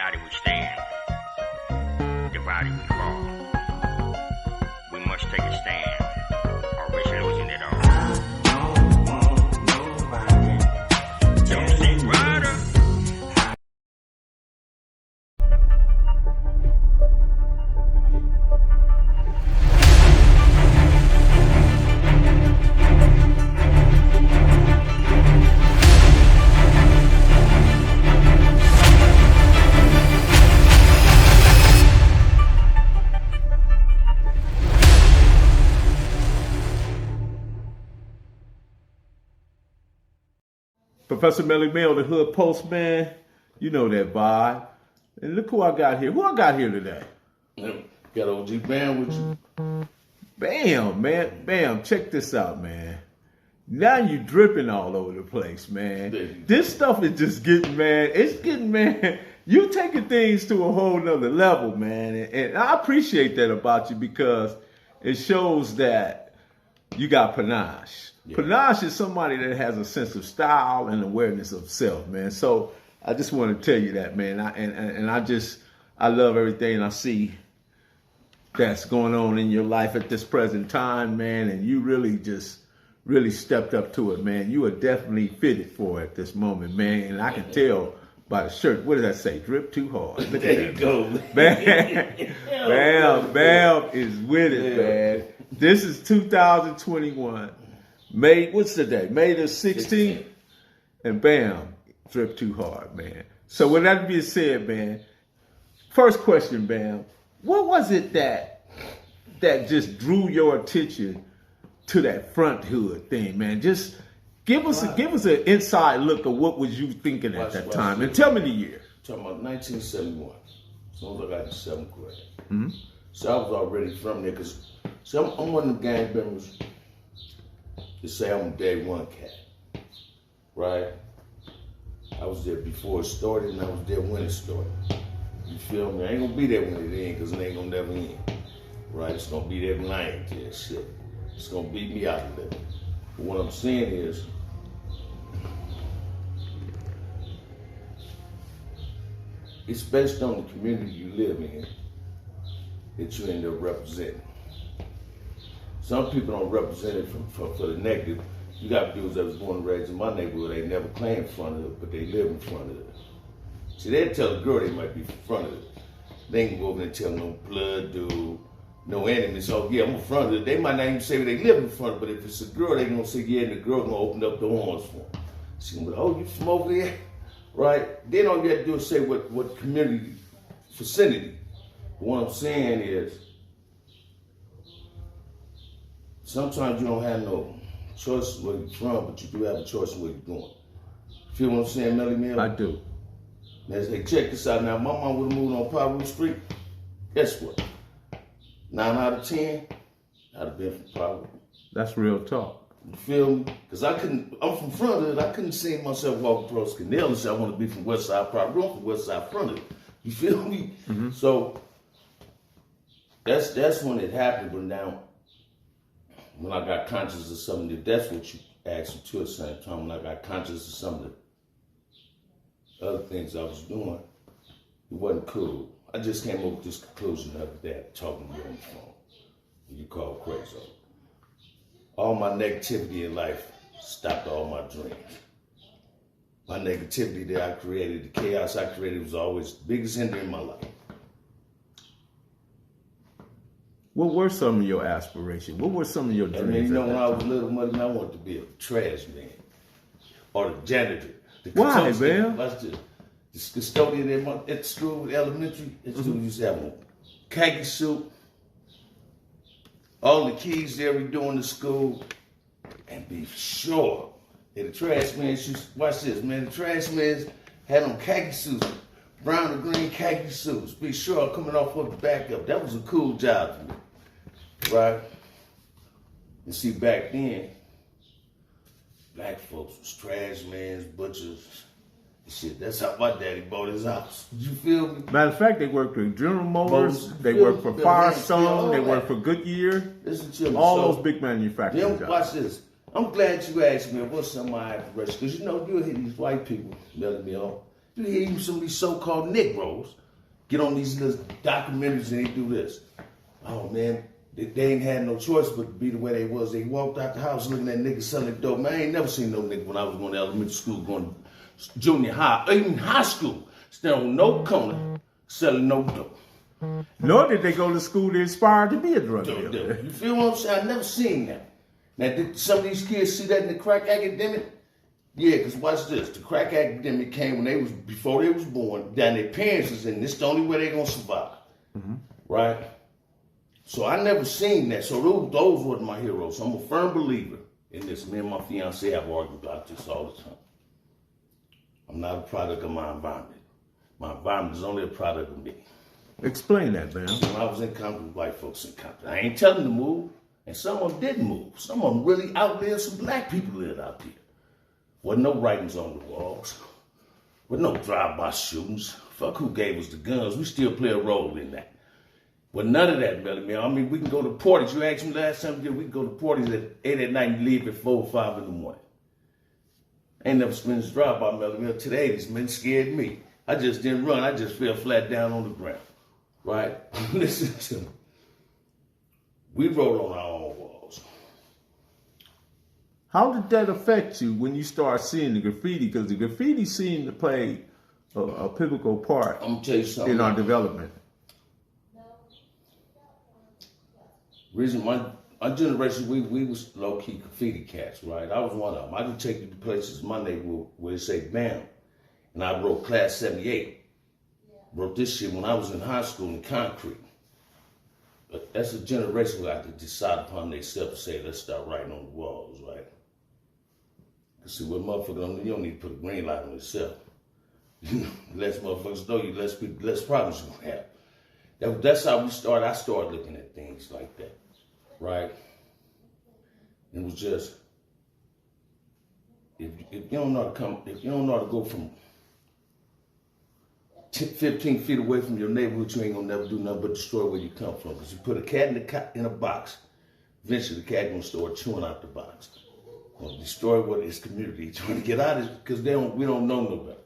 United we stand, divided we fall. We must take a stand, or risk losing it all. Don't think rider. Professor Melly Mel, the Hood Postman. You know that vibe. And look who I got here. Who I got here today? Got OG Bam with you. Bam, man. Bam, check this out, man. Now you dripping all over the place, man. This stuff is just getting, man. It's getting, man. You taking things to a whole nother level, man. And I appreciate that about you because it shows that you got panache. Yeah. Panache is somebody that has a sense of style and awareness of self, man. So I just want to tell you that, man. I love everything I see that's going on in your life at this present time, man. And you really stepped up to it, man. You are definitely fitted for it at this moment, man. And I can tell by the shirt. What does that say? Drip too hard. Look there you go, man. Bam is with it, man. This is 2021. What's the day? May the 16th. And bam, drip too hard, man. So with that being said, man, first question, Bam, what was it that just drew your attention to that front hood thing, man? Just give us an inside look of what was you thinking at that time, and tell me the year. Talking about 1971. As soon as I got in 7th grade. Mm-hmm. So I was already from there because I'm one of the gang members to say I'm a day one cat, right? I was there before it started and I was there when it started. You feel me? I ain't gonna be there when it ends because it ain't gonna never end, right? It's gonna be there when I ain't there, shit. It's gonna beat me out of there. But what I'm saying is, it's based on the community you live in that you end up representing. Some people don't represent it for the negative. You got dudes that was born and raised in my neighborhood, they never claim in front of it, but they live in front of it. See, they'd tell a girl they might be in front of it. They ain't go over there and tell no blood dude, no enemies. So yeah, I'm in front of it. They might not even say they live in front of it, but if it's a girl, they gonna say yeah, and the girl gonna open up the horns for them. She's gonna be like, oh, you from over there? Right? Then all you have to do is say what community, vicinity. But what I'm saying is, sometimes you don't have no choice where you're from, but you do have a choice where you're going. Feel what I'm saying, Melly Mel? I do. Now, hey, check this out. Now, if my mom would have moved on Powell Street, guess what? 9 out of 10, I'd have been from Powell. That's real talk. You feel me? Because I'm from front of it. I couldn't see myself walking across Canal and say I want to be from West Side Powell. I'm from West Side front of it. You feel me? Mm-hmm. So, that's when it happened. But now, when I got conscious of something, if that's what you asked me to at the same time, when I got conscious of some of the other things I was doing, it wasn't cool. I just came up with this conclusion the other day, talking to you on the phone. You call crazy. All my negativity in life stopped all my dreams. My negativity that I created, the chaos I created, was always the biggest hindrance in my life. What were some of your aspirations? What were some of your dreams? I mean, you know, when I was little, money, I wanted to be a trash man or the janitor. Why, man? The custodian at the school, elementary, students used to have a khaki suit, all the keys they were doing to school, and be sure that the trash man, watch this, man, the trash man had on khaki suits, brown and green khaki suits. Be sure coming off of the back up. That was a cool job for me, right? And see, back then, black folks was trash mans, butchers, shit. That's how my daddy bought his house. You feel me? Matter of fact, they worked for General Motors, they worked for Firestone, they worked for Goodyear. Listen to me. All those big manufacturing jobs. Watch this. I'm glad you asked me what's some of my aspirations, because you know you'll hear these white people letting me on. You hear even some of these so-called Negroes get on these little documentaries and they do this. Oh man, they ain't had no choice but to be the way they was. They walked out the house looking at niggas selling dope. Man, I ain't never seen no nigga when I was going to elementary school, going to junior high, even high school, stand on no corner selling no dope. Nor did they go to school to inspire to be a drug dealer. You feel what I'm saying? I never seen that. Now, did some of these kids see that in the crack academic? Yeah, because watch this. The crack academic came before they was born. Then their parents was in. This is the only way they're going to survive. Right? So I never seen that. So those were my heroes. So I'm a firm believer in this. Me and my fiance have argued about this all the time. I'm not a product of my environment. My environment is only a product of me. Explain that, man. When I was in Compton, white folks in Compton, I ain't telling them to move. And some of them didn't move. Some of them really outlived some black people lived out there. Wasn't no writings on the walls. With no drive-by shootings. Fuck who gave us the guns. We still play a role in that. But none of that, Melly, man. I mean, we can go to parties. You asked me last time, we can go to parties at 8 at night and leave at 4 or 5 in the morning. Ain't never spent this drive-by, Melly, man. Today, this man scared me. I just didn't run. I just fell flat down on the ground. Right? Listen to me. We wrote on our own walls. How did that affect you when you start seeing the graffiti? Because the graffiti seemed to play a pivotal part I'm gonna tell you something. in our development. Reason my generation, we was low-key graffiti cats, right? I was one of them. I could take you to places in my neighborhood where they say BAM. And I wrote Class 78. Wrote this shit when I was in high school in concrete. But that's a generation who have to decide upon themselves and say, let's start writing on the walls, right? Because see, what motherfucker, you don't need to put a green light on yourself. Less motherfuckers know you, less problems you gonna have. That's how we started. I started looking at things like that, right? It was just, if you don't know how to go from 15 feet away from your neighborhood, you ain't gonna never do nothing but destroy where you come from. Because you put a cat in a box, eventually the cat gonna start chewing out the box. Gonna destroy what his community trying to get out of it because we don't know no better.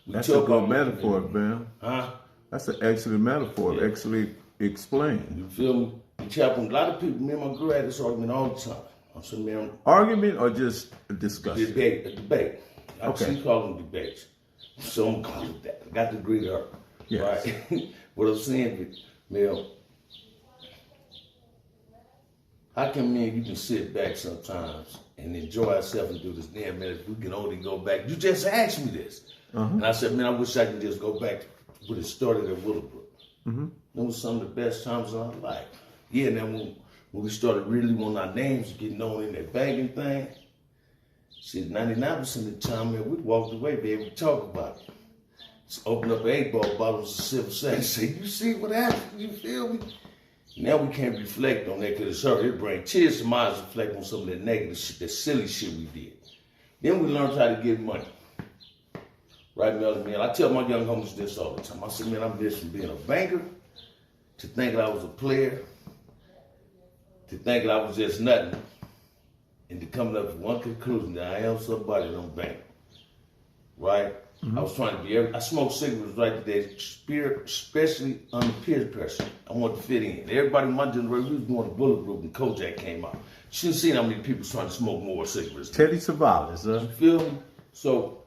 That's a good metaphor, man. Huh? That's an excellent metaphor. Yeah. Excellent explained. You feel me? A lot of people, me and my girl had this argument all the time. I said, man, Argument or just a discussion? Debate. Okay. She called them debates. So I'm calling it that. I got to agree to her. Yes. Right? What I'm saying, Mel, how come me and you can sit back sometimes and enjoy ourselves and do this? Damn, man, if we can only go back. You just asked me this. And I said, man, I wish I could just go back to when it started at Willowbrook. That was some of the best times of our life. Yeah, and then when we started really wanting our names getting known in that banking thing, see, 99% of the time, man, we walked away, be able to talk about it. Just open up 8-ball bottles of Silver Sand and say, you see what happened? You feel me? Now we can't reflect on that because it's hurt. It brings tears to my eyes to reflect on some of that negative shit, that silly shit we did. Then we learned how to get money. Right, Melody, man? I tell my young homies this all the time. I said, man, I'm this from being a banker to thinking I was a player to thinking I was just nothing and to coming up with one conclusion that I am somebody that I'm banking. Right? I was trying to be I smoked cigarettes right today, especially under peer pressure. I wanted to fit in. Everybody in my generation, we was going to Bullet Group and Kojak came out. Shouldn't see how many people trying to smoke more cigarettes. Teddy Savalas, You feel me? So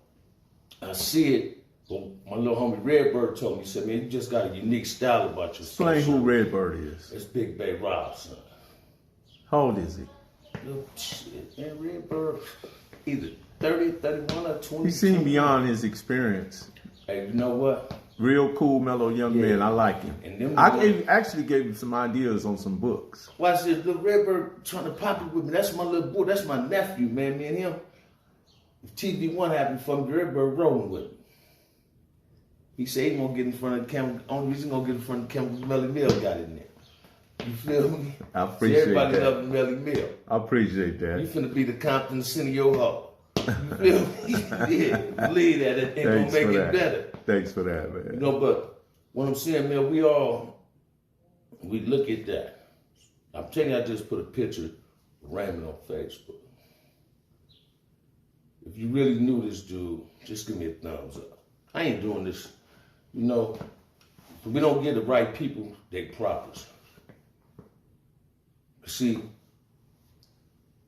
I see it. But my little homie Redbird told me, he said, man, you just got a unique style about yourself. explain who Redbird is. It's Big Bay Rob's son. How old is he? Little shit, man, Redbird, either 30, 31, or 20. He seemed beyond his experience. Hey, you know what? Real cool, mellow young man. I like him. And them actually gave him some ideas on some books. Watch this, little Redbird trying to pop it with me. That's my little boy. That's my nephew, man. Me and him. If TV1 happened for me, Redbird rolling with me. He said he gonna get in front of the camera. Only reason he gonna get in front of the camera was Melly Mill got in there. You feel me? I appreciate everybody that. loving Melly Mill. I appreciate You that. finna be the Compton Cineo Hall. You feel me? Yeah, believe that. It ain't gonna Thanks make for it that. better. Thanks for that, man. You know, but what I'm saying, man, we look at that. I'm telling you, I just put a picture of Raymond on Facebook. If you really knew this dude, just give me a thumbs up. I ain't doing this. You know, if we don't get the right people, they problems. See,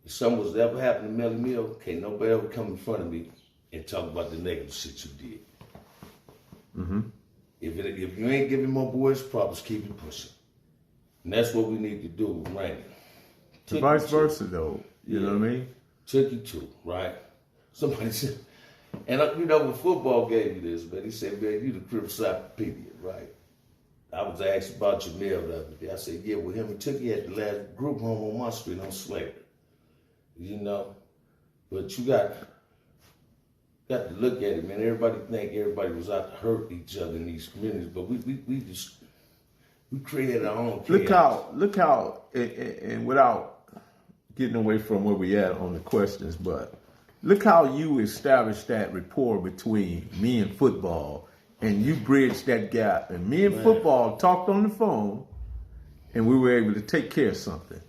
if something was ever happened to Melly Mill, can't nobody ever come in front of me and talk about the negative shit you did. Mm-hmm. If you ain't giving my boys problems, keep it pushing. And that's what we need to do with Randy. Vice versa, though. You know what I mean? Took you to, right? Somebody said, and you know, when football gave you this, man, he said, man, you the Cripscyclopedia, right? I was asked about Jamel the other day. I said, yeah, well, him and Tookie had the last group home on my street on Slater. You know? But you got to look at it, man. Everybody think everybody was out to hurt each other in these communities, but we created our own chaos. Look how, and without getting away from where we at on the questions, but look how you established that rapport between me and football, and you bridged that gap. And me and football talked on the phone, and we were able to take care of something,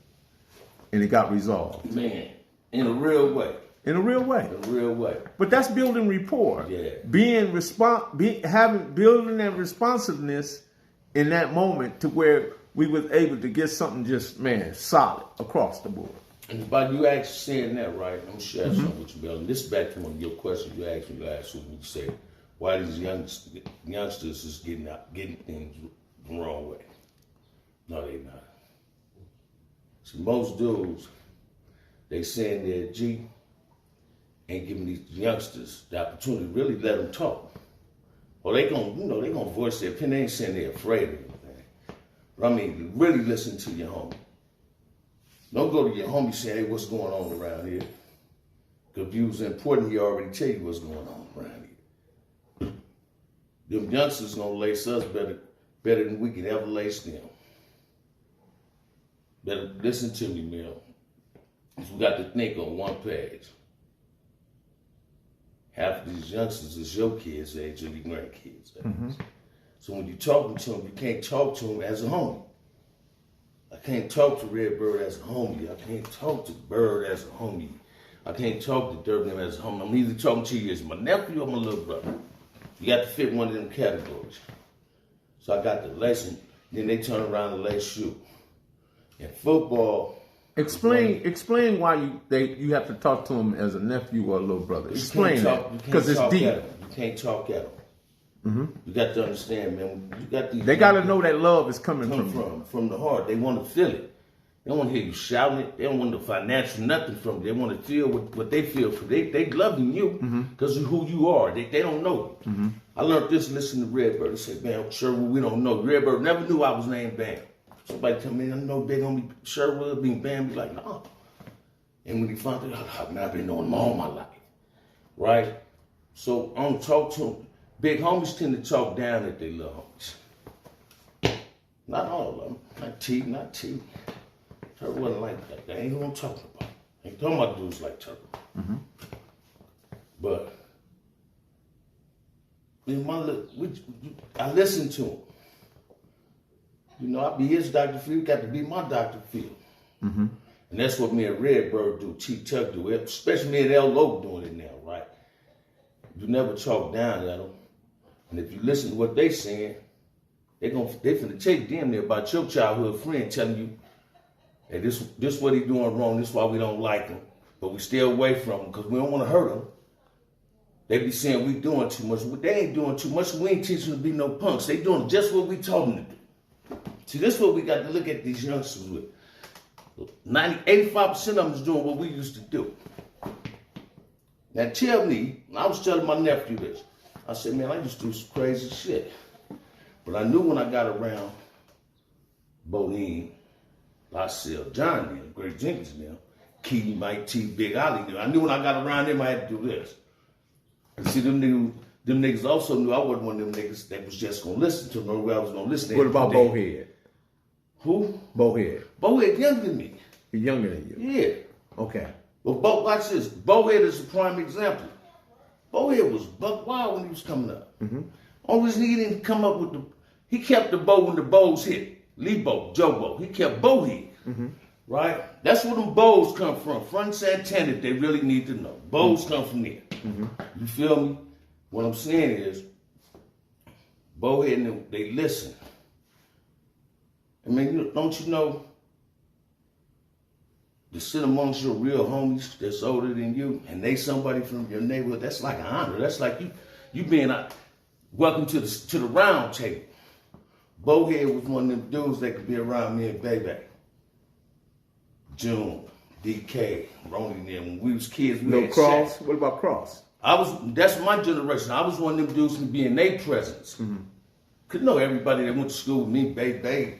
and it got resolved. Man, in a real way. In a real way. In a real way. But that's building rapport. Yeah. Building that responsiveness in that moment to where we was able to get something just, man, solid across the board. And by you actually saying that, right, I'm going to share something with you, Bill. And this is back to one of your questions you asked me last week when you said, why these youngsters is getting things the wrong way. No, they not. See, most dudes, they saying their G ain't giving these youngsters the opportunity to really let them talk. Or they gonna voice their opinion. They ain't saying they're afraid of anything. But I mean, really listen to your homie. Don't go to your homie saying, hey, what's going on around here? Because if you was important, he already tell you what's going on around here. Them youngsters gonna lace us better than we can ever lace them. Better listen to me, Mel. We got to think on one page. Half of these youngsters is your kids' age or your grandkids' age. Mm-hmm. So when you're talking to them, you can't talk to them as a homie. I can't talk to Redbird as a homie. I can't talk to Bird as a homie. I can't talk to Durbin as a homie. I'm either talking to you as my nephew or my little brother. You got to fit one of them categories. So I got the lesson. Then they turn around and lace you. In football, explain why you have to talk to him as a nephew or a little brother. Explain that, because it's deep. You can't talk at them. Mm-hmm. You got to understand, man. You got these. They got to know that love is coming from the heart. They want to feel it. They don't want to hear you shouting it. They don't want the financial nothing from it. They want to feel what they feel for. They loving you because of who you are. They don't know you. Mm-hmm. I learned this listening to Redbird. They said, "Man, Sherwood, we don't know." Redbird never knew I was named Bam. Somebody tell me, I know they're going to be Sherwood, being Bam, be like, no. And when he found out, I've been knowing him all my life. Right? So I don't talk to them. Big homies tend to talk down at their little homies. Not all of them. Not T. Turtle wasn't like that. That ain't who I'm talking about. I ain't talking about dudes like Turtle. Mm-hmm. But I listen to him. You know, I be his Dr. Phil, got to be my Dr. Phil. Mm-hmm. And that's what me and Redbird do, Chief Tuck do, especially me and L. Loke doing it now, right? You never talk down at them. And if you listen to what they saying, they finna tell you damn near about your childhood friend telling you, hey, this what he doing wrong, this why we don't like him. But we stay away from him because we don't want to hurt him. They be saying we doing too much. They ain't doing too much. We ain't teaching them to be no punks. They doing just what we told them to do. See, this is what we got to look at these youngsters with. 85% of them is doing what we used to do. Now tell me, I was telling my nephew this. I said, man, I used to do some crazy shit. But I knew when I got around Bodine, Lysell, John them, Greg Jenkins them, Keaton, Mike T, Big Ollie them. I knew when I got around them I had to do this. And see, them niggas also knew I wasn't one of them niggas that was just going to listen to them, or I was going to listen to them. What about Bowhead? Who? Bowhead. Bowhead younger than me. He's younger than you? Yeah. Okay. Well, watch this. Bowhead is a prime example. Bowhead was buck wild when he was coming up. Mm-hmm. Only reason he didn't come up with he kept the bow when the bows hit. Lee Bow, Joe Bow. He kept Bowhead. Mm-hmm. Right? That's where them bows come from. Front Santana, if they really need to know. Bows come from there. Mm-hmm. You feel me? What I'm saying is, Bowhead and them, they listen. I mean, don't you know, to sit amongst your real homies that's older than you, and they somebody from your neighborhood, that's like an honor. That's like you being welcome to the round table. Bowhead was one of them dudes that could be around me and Baby. June, DK, Ronnie and them. When we was kids, we had Cross. sex. What about Cross? That's my generation. I was one of them dudes to be in their presence. Could know everybody that went to school with me, Baby,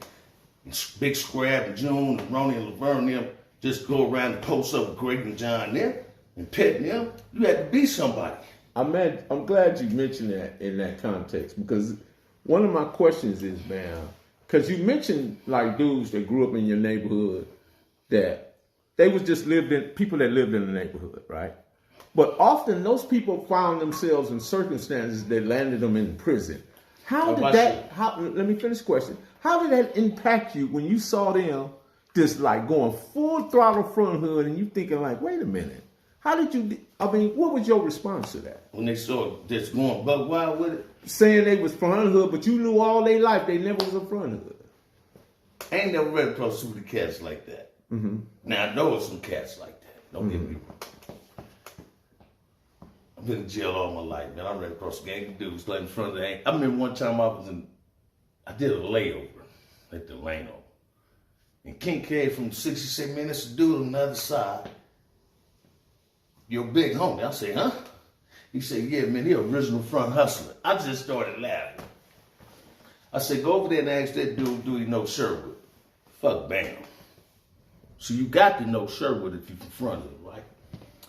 Big Scrab, and June, and Ronnie and Laverne, them, just go around and post up with Greg and John them, and pet them. You had to be somebody. I'm glad you mentioned that in that context, because one of my questions is, man, because you mentioned like dudes that grew up in your neighborhood that they was just people that lived in the neighborhood, right? But often those people found themselves in circumstances that landed them in prison. Let me finish the question. How did that impact you when you saw them just like going full throttle front hood and you thinking like, wait a minute, what was your response to that? When they saw just going buck wild with it? Saying they was front hood, but you knew all their life they never was a front hood. I ain't never read across some of the cats like that. Now I know some cats like that. Don't get me wrong. I've been in jail all my life, man. I ran across a gang of dudes like in front of the. I remember one time I did a layover at the Lano. And King came from 66 minutes to do it on the other side. Your big homie. I say, huh? He said, yeah, man, he original front hustler. I just started laughing. I said, go over there and ask that dude, do he know Sherwood? Fuck, bam. So you got to know Sherwood if you from front of it, right?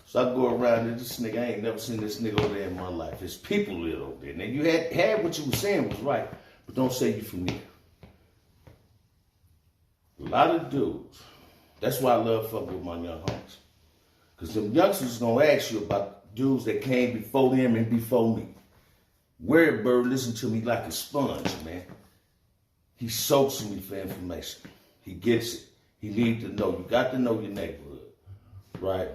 So I go around there, this nigga, I ain't never seen this nigga over there in my life. There's people live over there. Now you had what you were saying was right, but don't say you from there. A lot of dudes, that's why I love fucking with my young homies. Because them youngsters gonna ask you about dudes that came before them and before me. Weird Bird listen to me like a sponge, man. He soaks in me for information. He gets it. He needs to know. You got to know your neighborhood, right?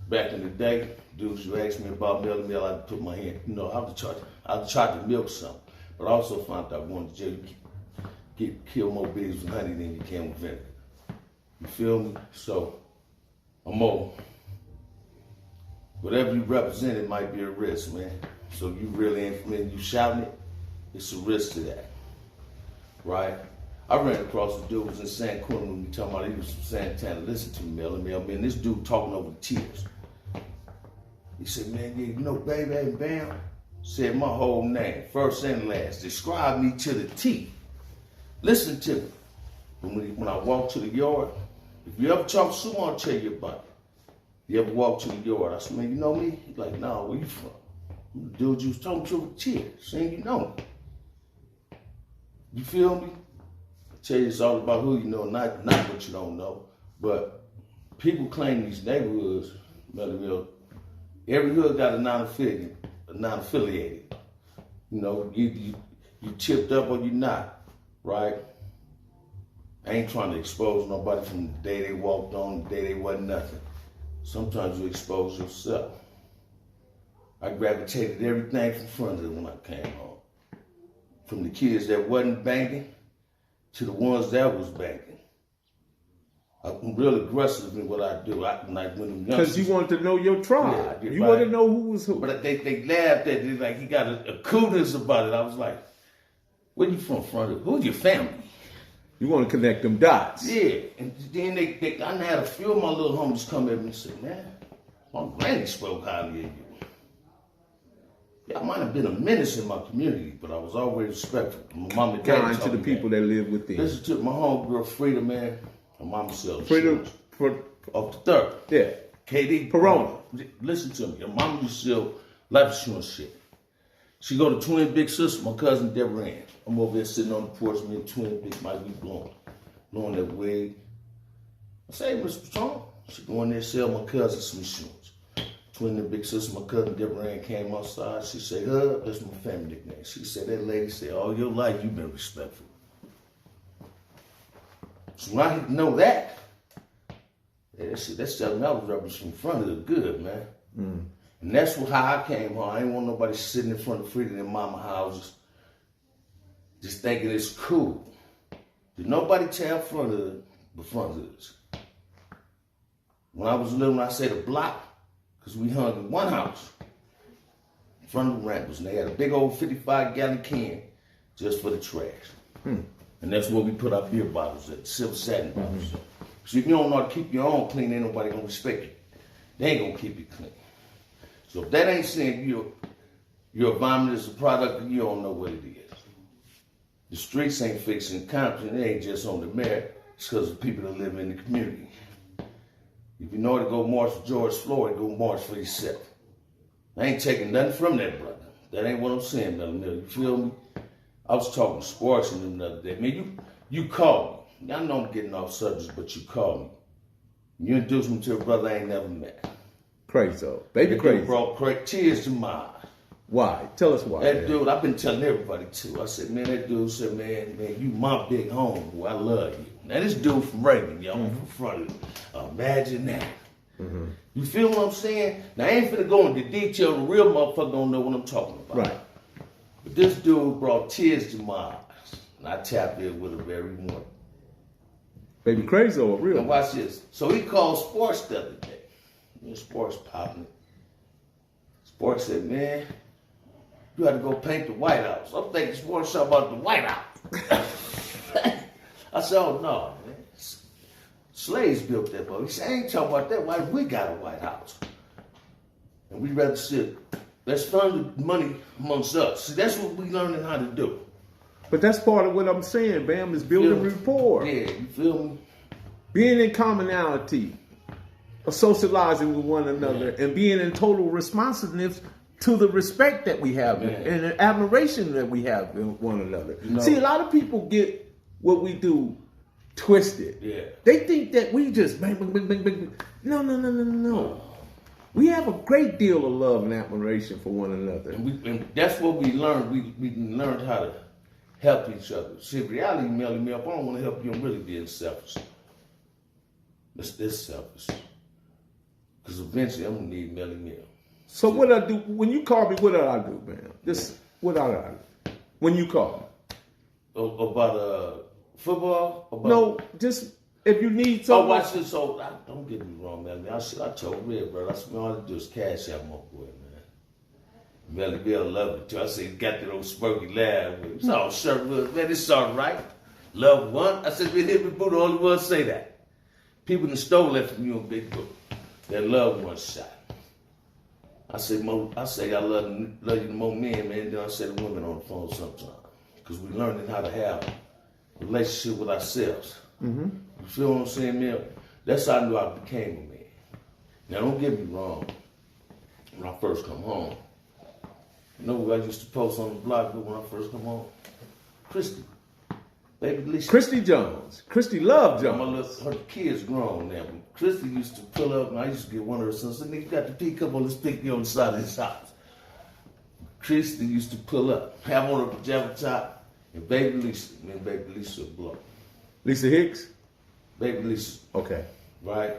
Back in the day, dudes, you asked me about Melly Mel, I'd put my hand, I was trying to milk something. But I also found out going to jail, you kill more bees with honey than you can with vinegar. You feel me? So, whatever you represent, it might be a risk, man. So you really ain't familiar, you shouting it, it's a risk to that, right? I ran across a dude who was in San Quentin when we talking about he was from Santana. Listen to me, Melly Mel, man, this dude talking over the tears. He said, man, yeah, you know, Baby and Bam? Said my whole name, first and last. Described me to the T. Listen to me. When I walk to the yard, if you ever talk to someone, I'll tell you about it. You ever walk to the yard, I said, man, you know me? He's like, nah, where you from? I'm the dude you was talking to with tears, saying you know me. You feel me? I tell you it's all about who you know, not what you don't know. But people claim these neighborhoods, every hood got a non-affiliated. You know, you tipped up or you not, right? I ain't trying to expose nobody from the day they walked on, the day they wasn't nothing. Sometimes you expose yourself. I gravitated everything from front of it when I came home. From the kids that wasn't banging to the ones that was banging. I'm real aggressive in what I do. Because you want to know your tribe. Yeah, you want to know who was who. But they laughed at it like he got a kudos about it. I was like, where you from, front of? Who's your family? You want to connect them dots. Yeah. And then I had a few of my little homies come at me and say, man, my granny spoke highly of you. Yeah, I might have been a menace in my community, but I was always respectful. My mom and dad kind to the people that live within. Listen to my homegirl Frida, man. My mama sells Frida off the third. Yeah. KD Perona. Listen to me. Your mama used to sell life insurance shit. She go to Twin Big Sister, my cousin Deborah Ann. I'm over there sitting on the porch, me and Twin Big might be blowing that wig. I say, hey, Mr. Patron. She go in there and sell my cousin some insurance. Twin Big Sister, my cousin Deborah Ann came outside. She said, Hub, that's my family nickname. She said, that lady said, all your life you've been respectful. So when I know that, that's telling me I was representing from front of the good, man. And that's how I came home. I ain't want nobody sitting in front of Freedom and Mama houses just thinking it's cool. Did nobody tear front of the front of this? When I was little, I said a block, because we hung in one house in front of the Ramblers, and they had a big old 55-gallon can just for the trash. And that's where we put our beer bottles at, silver satin bottles. So if you don't know how to keep your own clean, ain't nobody gonna respect you. They ain't gonna keep it clean. So if that ain't saying your environment is a product, then you don't know what it is. The streets ain't fixing Compton. It ain't just on the mayor. It's because of people that live in the community. If you know to go march for George Floyd, go march for yourself. I ain't taking nothing from that brother. That ain't what I'm saying, Melly Miller. You feel me? I was talking sports with him the other day. Man, you called me. I know I'm getting off subject, but you called me. You introduced me to a brother I ain't never met. Crazy, baby, crazy. Brought tears to my eyes. Why? Tell us why. That dude, I've been telling everybody too. I said, man, that dude said, man, you my big homie. I love you. Now this dude from Raymond, y'all, from front of you. Imagine that. You feel what I'm saying? Now I ain't finna go into detail. The real motherfucker don't know what I'm talking about. Right. But this dude brought tears to my eyes, and I tapped in with him every morning. Baby crazy or real? Now watch this. So he called Sports the other day. Sports popping. Sports said, man, you had to go paint the White House. I'm thinking Sports talking about the White House. I said, oh no, man. Slaves built that boat. He said, I ain't talking about that. Why we got a White House? And we rather sit. Let's fund the money amongst us. See, that's what we learning how to do. But that's part of what I'm saying, Bam, is building rapport. Yeah, you feel me? Being in commonality, socializing with one another, and being in total responsiveness to the respect that we have and the admiration that we have in one another. You know, see, a lot of people get what we do twisted. Yeah. They think that we just bang, bang, bang, bang, bang. No. We have a great deal of love and admiration for one another. And that's what we learned. We learned how to help each other. See, in reality, Melly Mel, I don't want to help you. I'm really being selfish. This selfish. Because eventually I'm going to need Melly Mel. So what I do, when you call me, what did I do, man? What did I do? When you call me? About football? No, just if you need something. Oh, watch this. So, don't get me wrong, man. I told Red, bro. That's all I do is cash out my boy, man. Melly Mel love it too. I said, he got that old smirky laugh. It's all sure, man, it's all right. Love one. I said, man, hit me, boo, the only one say that. People in the store left from you on Big Book. That love one shot. I say I love you the more men, man, than I say the women on the phone sometimes. Because we learning how to have a relationship with ourselves. You feel what I'm saying, Mel? That's how I knew I became a man. Now, don't get me wrong. When I first come home, you know who I used to post on the blog when I first come home? Christy. Baby Lisa. Christy Jones. Christy Love Jones. Her kids grown now. Christy used to pull up, and I used to get one of her sons. And nigga got the teacup on the sticky on the side of his house. Christy used to pull up, have on her pajama top, and Baby Lisa. Me and Baby Lisa would blow. Lisa Hicks? Baby Lisa. Okay. Right?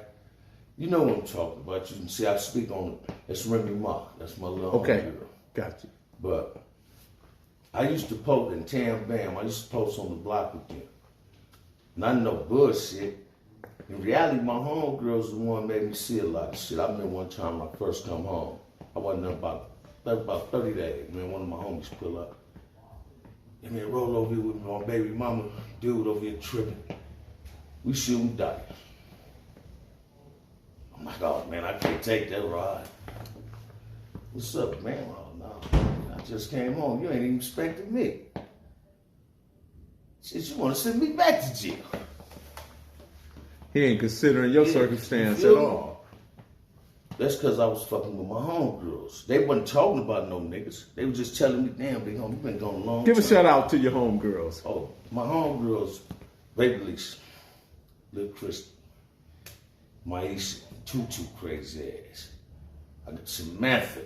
You know what I'm talking about. You can see I speak on it. That's Remy Ma. That's my little okay. girl. Got you. But I used to post in Tam Bam. I used to post on the block with them. Not no bullshit. In reality, my homegirls the one made me see a lot of shit. I remember one time when I first come home. I wasn't there about 30 days. Man, one of my homies pull up. And man, roll over here with me, my baby mama, dude over here tripping. We shooting dice. I'm like, oh man, I can't take that ride. What's up, man? Oh no, I just came home. You ain't even expecting me. Shit, you want to send me back to jail? He ain't considering your circumstance at all. That's because I was fucking with my homegirls. They wasn't talking about no niggas. They was just telling me, damn, big homie, you been going a long time. Give a shout out to your homegirls. Oh, my homegirls, Baby Lisa, Lil Christy, Maisha, Tutu crazy ass. I got Samantha,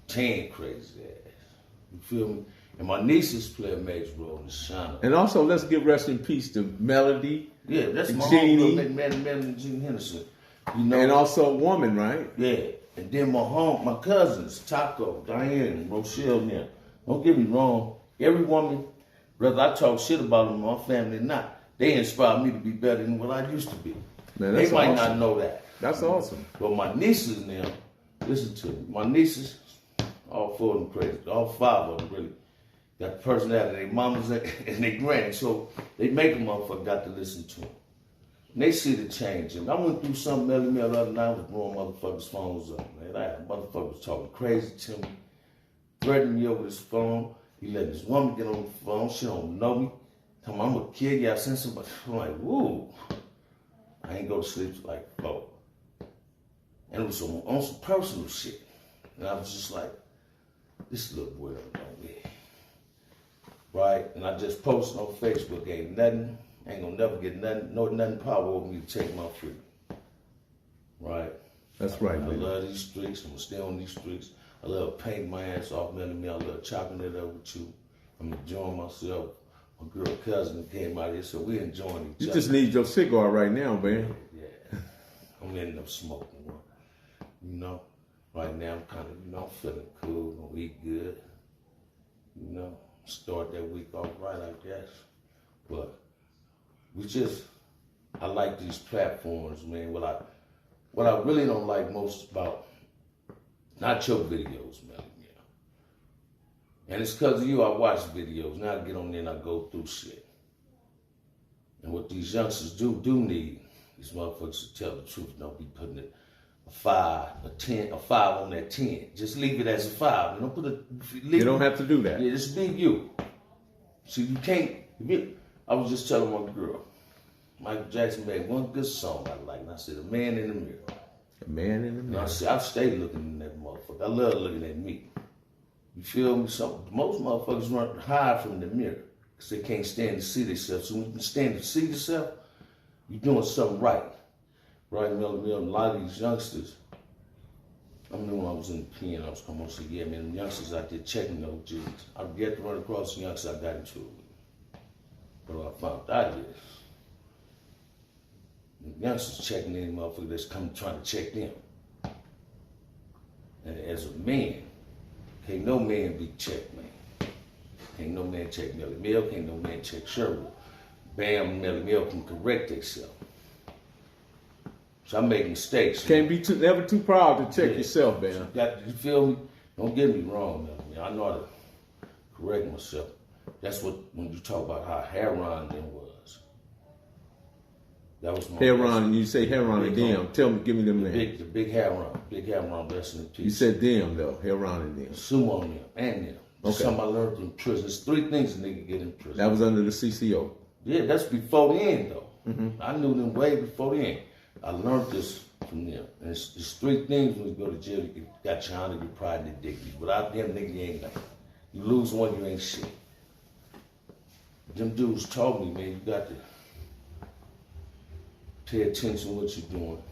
Tan crazy ass. You feel me? And my nieces play a major role in the Shana. And also, let's give rest in peace to Melody. Yeah, that's my Jeannie. homegirl, Melody and Jeannie Henderson. You know, and also Woman, right? Yeah. And then my cousins, Taco, Diane, and Rochelle now. Don't get me wrong. Every woman, whether I talk shit about them or my family or not, they inspire me to be better than what I used to be. Man, They that's might awesome. not know that. That's awesome. But my nieces now, listen to me. My nieces, all four of them crazy. All five of them really got the personality. Their mamas and their grannies. So they make a motherfucker got to listen to them. And they see the change. And I went through something the other night. I was blowing motherfuckers' phones up, man. I had a motherfucker was talking crazy to me, threatening me over this phone. He let this woman get on the phone. She don't know me. Tell me I'm gonna kill you. I sent somebody. I'm like, woo. I ain't go to sleep till like 4. And it was on some personal shit. And I was just like, this little boy don't know me. Right? And I just posted on Facebook, ain't nothing, ain't gonna never get nothing power over me to take my freedom. Right? That's right, I man. love these streets. I'm gonna stay on these streets. I love painting my ass off, man. I love chopping it up with you. I'm enjoying myself. My girl cousin came out here, so we enjoying each You other. just need your cigar right now, man. Yeah. I'm ending up smoking one. You know, right now I'm kind of, I'm feeling cool, gonna eat good. You know, start that week off right, I guess. But I like these platforms, man. What I really don't like most about, not your videos, man. And it's because of you, I watch videos. Now I get on there and I go through shit. And what these youngsters do need, these motherfuckers to tell the truth. Don't be putting it a 5, a 10, a 5 on that 10. Just leave it as a 5. Don't put a. You don't have to do that. Yeah, just be you. See, you can't. I was just telling my girl, Michael Jackson made one good song I like, and I said, "A Man in the Mirror." A man in the And I mirror. said, I stay looking in that motherfucker. I love looking at me. You feel me? So most motherfuckers run hide from the mirror because they can't stand to see themselves. So when you can stand to see yourself, you're doing something right. Right, Melody? A lot of these youngsters, I remember when I was in the pen, I was coming on and said, yeah, man, them youngsters out there checking those G's. I get to run across the youngsters I got into it with. But what I found out is, the youngsters checking any motherfucker that's coming trying to check them. And as a man, can't no man be checked, man. Can't no man check Melly Mel, can't no man check Sherwood. Bam, Melly Mel can correct themselves. So I make mistakes. Can't be never too proud to check yourself, man. You feel me? Don't get me wrong, man. I know how to correct myself. That's what, when you talk about how Heron then was. That was my Heron, you say Heron and them. Give me them names. The big Heron, blessing and peace. You said them though, Heron and them. Sumo them and them. That's Okay. something I learned in prison. There's 3 things a nigga get in prison. That was under the CCO. Yeah, that's before the end though. I knew them way before the end. I learned this from them. And it's 3 things when you go to jail. You got your honor, your pride, and your dignity. Without them, nigga, you ain't nothing. You lose one, you ain't shit. Them dudes told me, man, you got to pay attention to what you're doing.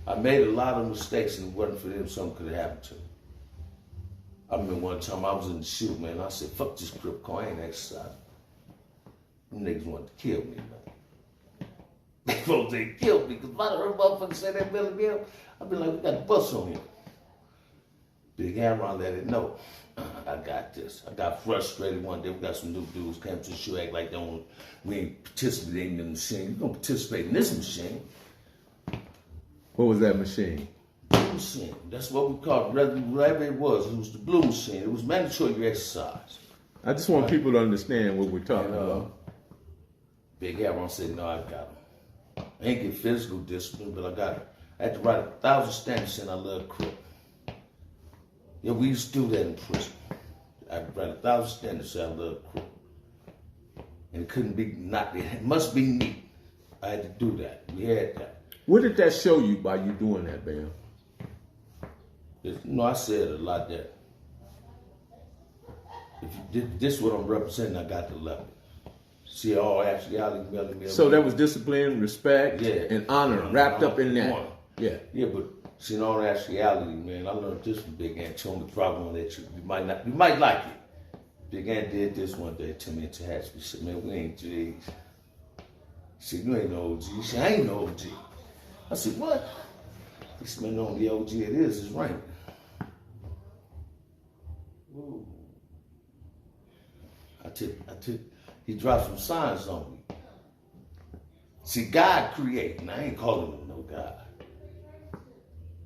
I made a lot of mistakes, and it wasn't for them, something could have happened to me. I remember one time I was in the shoot, man. I said, fuck this crip car, I ain't exercising. Them niggas wanted to kill me, man. They supposed to kill me, because if I heard motherfuckers say that Billy Bill, I'd be like, we got a bus on him. Big Aaron let it know. I got this. I got frustrated one day. We got some new dudes came to the show, act like we ain't participating in the machine. You gonna participate in this machine. What was that machine? Blue machine. That's what we called it. Whatever it was the blue machine. It was mandatory you exercise. I just want people to understand what we're talking And, about. Big Aaron said, no, I got him. I ain't get physical discipline, but I got it. I had to write 1,000 standards saying I love crip. Yeah, we used to do that in prison. I could write 1,000 standards saying I love crip. And it couldn't be not, it must be neat. I had to do that. We had that. What did that show you by you doing that, Bam? I said a lot that if you did this, what I'm representing, I got to love it. See, all actuality, Melody. So that was discipline, respect, and honor wrapped up in that. Honor. Yeah. Yeah, but see, in all actuality, man, I learned this from Big Ant. Told me probably one that you might like it. Big Ant did this one day to me in Tallahassee. He said, man, we ain't G's. He said, you ain't no OG. He said, I ain't no OG. I said, what? This man on the OG it is right. Ooh. He dropped some signs on me. See, God created, and I ain't calling him no God.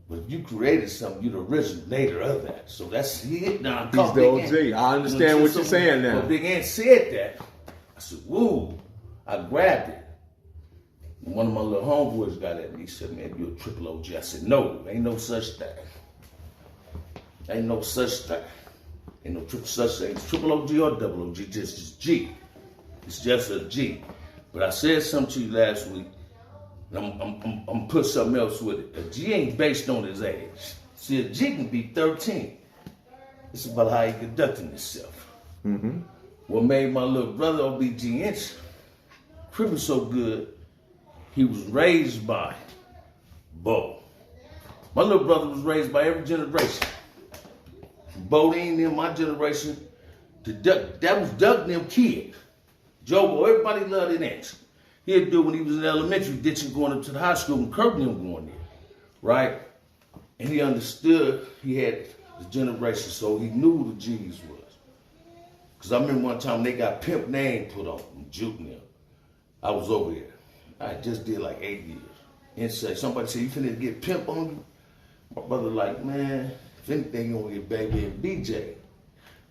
But if you created something, you're the originator of that. So that's it. Now I'm He's the OG. I understand what you're saying now. But Big Ant said that. I said, woo. I grabbed it. And one of my little homeboys got at me. He said, man, you're a triple OG. I said, no, ain't no such thing. Ain't no such thing. Ain't no triple such thing. It's triple OG or double OG, just G. It's just a G. But I said something to you last week, and I'm put something else with it. A G ain't based on his age. See, a G can be 13. It's about how he conducting himself. Mm-hmm. What made my little brother OBG Inch crib was so good, he was raised by Bo. My little brother was raised by every generation. Bodine in my generation, that was Doug and them kid. Jobo, everybody loved an Inch. He'd do when he was in elementary, ditching going up to the high school and curbing him going there, right? And he understood he had the generation, so he knew who the G's was. Because I remember one time they got Pimp name put on them, Juke them. I was over there. I just did like 8 years. And say, somebody said, you finna get Pimp on you? My brother like, man, if anything, you gonna get Baby and BJ.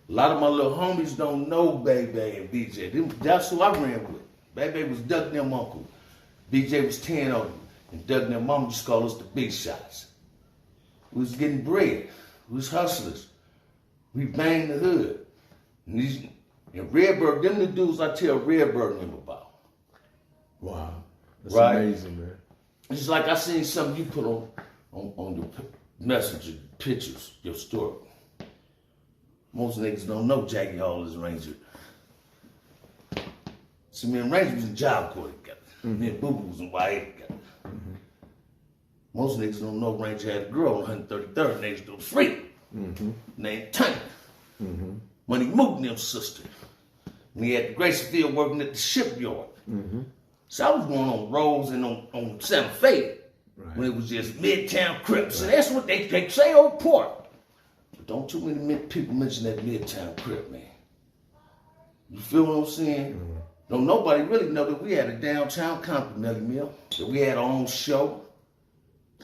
A lot of my little homies don't know Baby and BJ. That's who I ran with. Baby was Doug and them uncle. BJ was 10 on you. And Doug and them mama just called us the big shots. We was getting bread. We was hustlers. We banged the hood. And Redbird, them the dudes I tell Redbird and them about. Wow. That's right? amazing, man. It's like I seen something you put on your messenger, pictures, your story. Most niggas don't know Jackie Hall is Ranger. See, me and Ranger was in Job Corps together. Mm-hmm. Me and Boo Boo was in YA together. Mm-hmm. Most niggas don't know Ranger had a girl on 133rd, niggas do free. Mm-hmm. Named Tanya. Mm-hmm. When he moved them sister. And he had the Graciefield working at the shipyard. Mm-hmm. So I was going on Rose and on Santa Fe. Right. When it was just Midtown Crips. Right. And that's what they say Old Port. But don't too many people mention that Midtown Crip, man. You feel what I'm saying? Mm-hmm. Don't nobody really know that we had a downtown Compton Melly Mill. That we had our own show.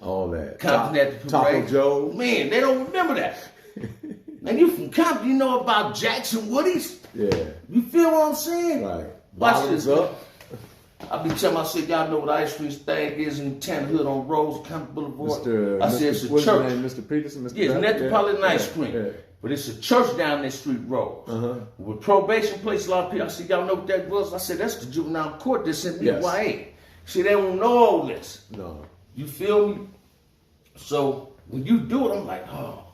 All that. Compton at the parade. Taco Joe. Man, they don't remember that. Man, you from Compton, you know about Jackson Woody's? Yeah. You feel what I'm saying? Right. Watch this up. I be telling myself, y'all know what Ice Cream thing is in Tanner Hood on Rose, Compton Boulevard. I said it's a church. Mr. Peterson? Yeah, it's Metropolitan Ice Cream. Yeah. But it's a church down that street, Rose. Uh-huh. With probation place, a lot of people, I said, y'all know what that was? I said, that's the juvenile court that sent me to YA. See, they don't know all this. No. You feel me? So, when you do it, I'm like, oh,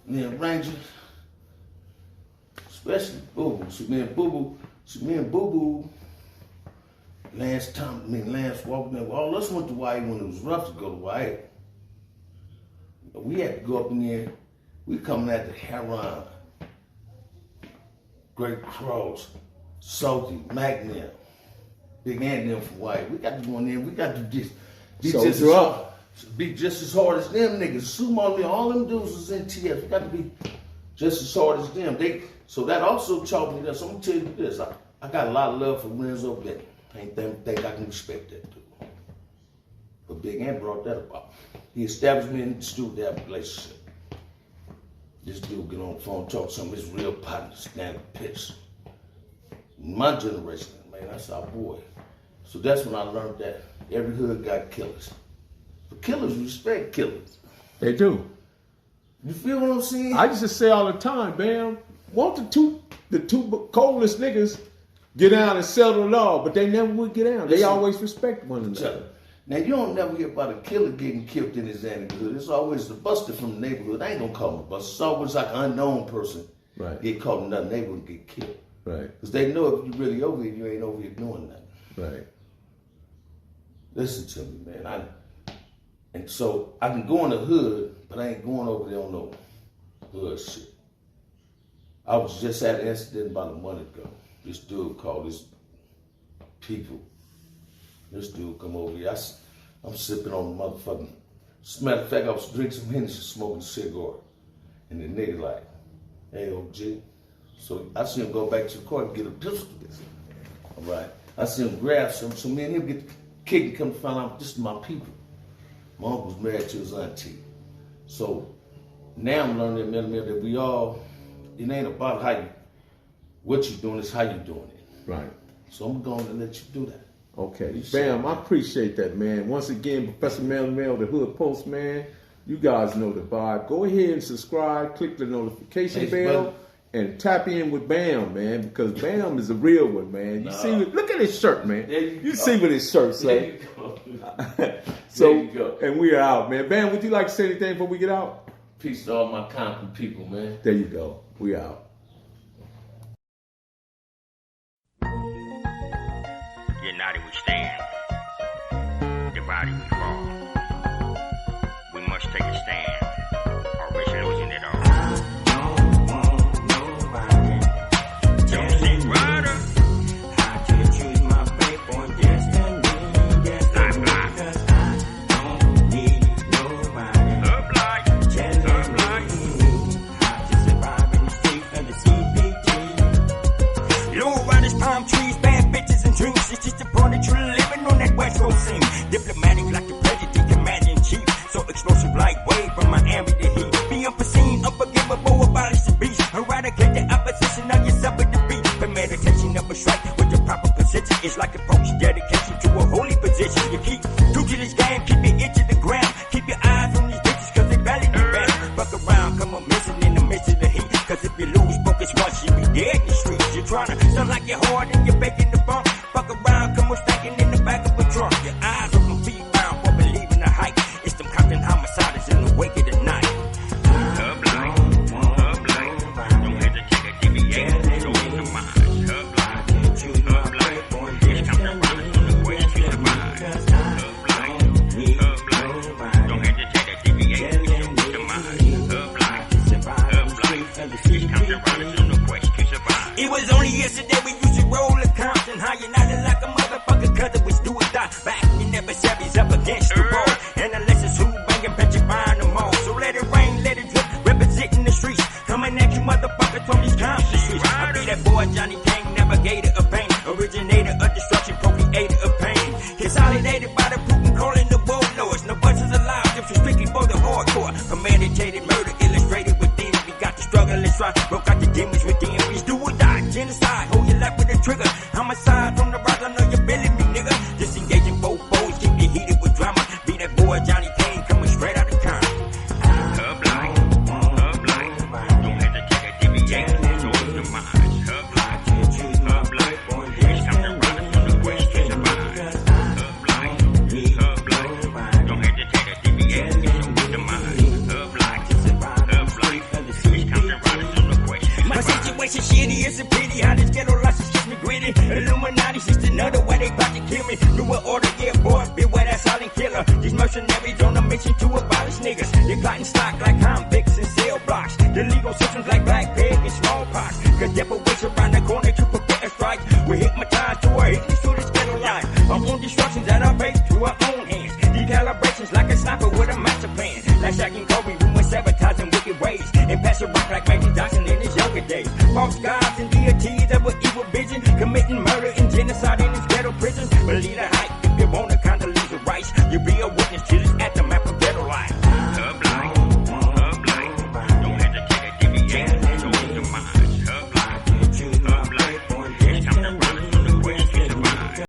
man, Ranger, especially Boo Boo. See, me and Boo Boo, Lance walked in. All of us went to YA when it was rough to go to YA. We had to go up in there. We coming at the Heron, Great Cross, Salty, Magnum, Big Ant them from YA. We got to go in there. We got to be just as hard as them niggas. Sumo, all them dudes was in TF. We got to be just as hard as them. So that also taught me this. I'm gonna tell you this. I got a lot of love for Renzo Benny. I ain't think I can respect that dude. But Big Ant brought that about. He established me in the studio to have a relationship. This dude get on the phone, talk to some of his real partners, stand up, pitch. My generation, man, that's our boy. So that's when I learned that every hood got killers. But killers respect killers. They do. You feel what I'm saying? I used to say all the time, man, won't the two coldest niggas get down and settle the law, but they never would get down. They always respect one another. Now, you don't never hear about a killer getting killed in his neighborhood. It's always the buster from the neighborhood. I ain't gonna call him a buster. It's always like an unknown person get caught in another neighborhood and get killed. Right. Because they know if you really over here, you ain't over here doing nothing. Right. Listen to me, man. And so I can go in the hood, but I ain't going over there on no hood shit. I was just at an incident about a month ago. This dude called his people. This dude come over here. I'm sipping on the motherfucking. As a matter of fact, I was drinking some Hennessy, smoking a cigar. And the nigga like, hey, OG. So I see him go back to the car and get a pistol. All right. I see him grab some, so me and him get kicked and come to find out this is my people. My uncle was married to his auntie. So now I'm learning that we all, it ain't about what you doing, it's how you doing it. Right. So I'm going to let you do that. Okay. Bam, I appreciate that, man. Once again, Professor Mel Mel, the Hood Post, man. You guys know the vibe. Go ahead and subscribe, click the notification bell, and tap in with Bam, man, because Bam is a real one, man. You see, look at his shirt, man. You see what his shirt say. So, and we are out, man. Bam, would you like to say anything before we get out? Peace to all my Compton people, man. There you go. We out. United we stand, divided we fall. We must take a stand, or risk losing it all. Don't sit rider. I could choose my fate on destiny. Because I don't need nobody. Up like, Telling me how to survive in the streets of the CPT. Low riders, palm trees, bad bitches and dreams. It's just a part that you're living on that West Coast scene. Diplomatic like the president, commander-in-chief. So explosive like wave from Miami to heat. Be unforeseen, unforgivable, abolish the beast. Eradicate the opposition of yourself at the beat. Premeditation of a strike with the proper position. It's like a post dedication to a holy position. You keep true to this game, keep your ear to the ground. Keep your eyes on these bitches cause they barely do bad. Fuck around, come on missing in the midst of the heat. Cause if you lose focus once, you be dead in the streets. You're trying to sound like you're hard and you're baking the bump. Fuck around, come on stacking in the back of a trunk. Your eyes open, feet round for believing the hype. It's them Compton homicides in the wake of the night. up like, don't hesitate to deviate, go in the mind. Up like, it's Compton riders on the quest to survive. Up like, don't hesitate to deviate, go in the mind. Up like, it's Compton riders on the quest to survive. It was only yesterday we used to roll a Compton high and out like a motherfucker cause it was do or die. Back in never Chevys up against the wall. And unless it's who banging, bet you buying them all. So let it rain, let it drip, representing the streets. Coming at you motherfuckers from these Compton streets. I be that boy Johnny King, navigator of pain. Originator of destruction, procreator of pain. Consolidated by the Putin calling the warlords. No buses allowed, this was strictly for the hardcore. Premeditated murder illustrated within. We got the struggle and strife, broke out the demons within. We do or die, genocide, hold your life with a trigger. Homicide from the rise, I know you're feeling me, nigga. Disengaging both foes, keep you heated with drama. Be that boy Johnny King coming straight out of town. Up like, don't hesitate to deviate, go in the mind. Up like, it's Compton riders on the quest to survive. Up like, don't hesitate to deviate, go in the mind. Up like, it's Compton riders on the quest to survive. My situation shitty, it's a pity how this ghetto life is just me gritty. Illuminati's just another way they about to kill me. New order, yeah, boy, beware that silent killer. These mercenaries on a mission to abolish niggas. They plotting stock like convicts and cell blocks. The legal systems like black pig and smallpox. Cause devil waits around the corner to prepare a strike. We hypnotized to our ignorance through this ghetto life. Our own destructions that are based through our own hands. Decalibrations like a sniper with a master plan. Like Shaq and Kobe, we went sabotaging wicked ways. And pass a rock like Magic Johnson in his younger days. False gods and deities